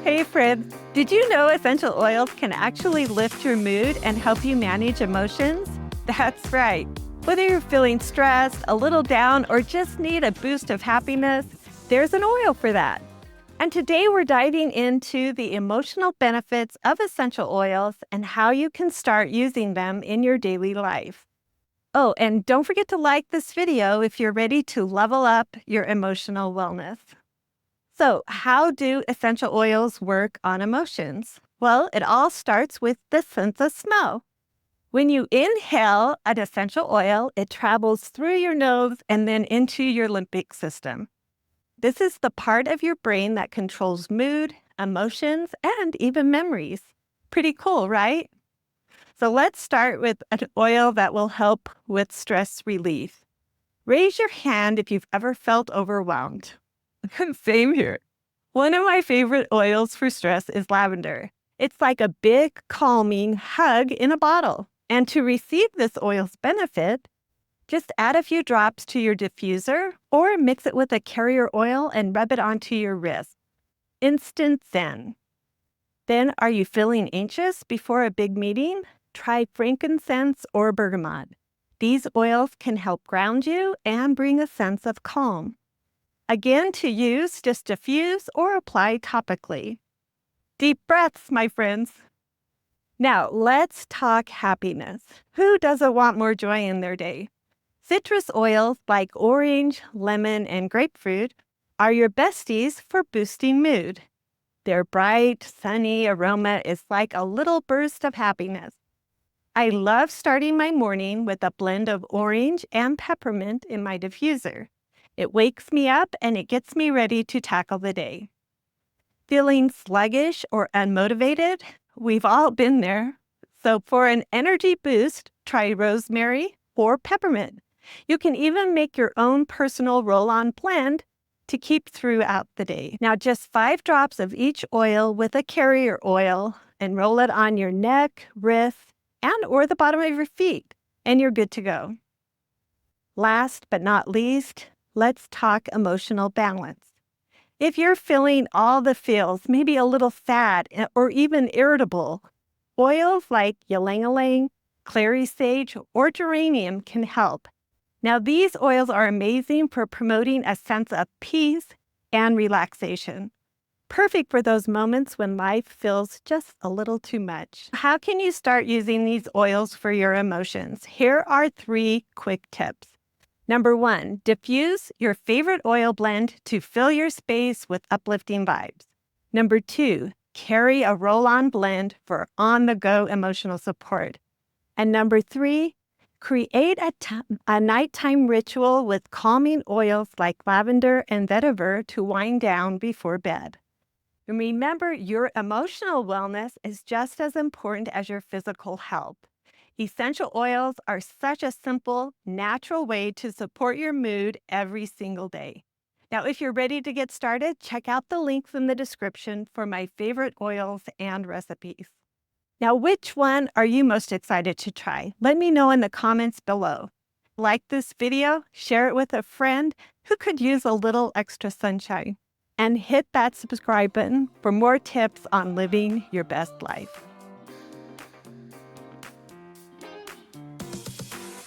Hey friend, did you know essential oils can actually lift your mood and help you manage emotions? That's right. Whether you're feeling stressed, a little down, or just need a boost of happiness, there's an oil for that. And today we're diving into the emotional benefits of essential oils and how you can start using them in your daily life. Oh, and don't forget to like this video if you're ready to level up your emotional wellness. So, how do essential oils work on emotions? Well, it all starts with the sense of smell. When you inhale an essential oil, it travels through your nose and then into your limbic system. This is the part of your brain that controls mood, emotions, and even memories. Pretty cool, right? So, let's start with an oil that will help with stress relief. Raise your hand if you've ever felt overwhelmed. Same here. One of my favorite oils for stress is lavender. It's like a big, calming hug in a bottle. And to receive this oil's benefit, just add a few drops to your diffuser or mix it with a carrier oil and rub it onto your wrist. Instant zen. Then, are you feeling anxious before a big meeting? Try frankincense or bergamot. These oils can help ground you and bring a sense of calm. Again, to use, just diffuse or apply topically. Deep breaths, my friends. Now, let's talk happiness. Who doesn't want more joy in their day? Citrus oils like orange, lemon, and grapefruit are your besties for boosting mood. Their bright, sunny aroma is like a little burst of happiness. I love starting my morning with a blend of orange and peppermint in my diffuser. It wakes me up and it gets me ready to tackle the day. Feeling sluggish or unmotivated? We've all been there. So for an energy boost, try rosemary or peppermint. You can even make your own personal roll-on blend to keep throughout the day. Now just 5 drops of each oil with a carrier oil and roll it on your neck, wrist, and or the bottom of your feet, and you're good to go. Last but not least, let's talk emotional balance. If you're feeling all the feels, maybe a little sad or even irritable, oils like ylang-ylang, clary sage, or geranium can help. Now, these oils are amazing for promoting a sense of peace and relaxation. Perfect for those moments when life feels just a little too much. How can you start using these oils for your emotions? Here are 3 quick tips. Number 1, diffuse your favorite oil blend to fill your space with uplifting vibes. Number 2, carry a roll-on blend for on-the-go emotional support. And number 3, create a nighttime ritual with calming oils like lavender and vetiver to wind down before bed. And remember, your emotional wellness is just as important as your physical health. Essential oils are such a simple, natural way to support your mood every single day. Now, if you're ready to get started, check out the links in the description for my favorite oils and recipes. Now, which one are you most excited to try? Let me know in the comments below. Like this video, share it with a friend who could use a little extra sunshine, and hit that subscribe button for more tips on living your best life.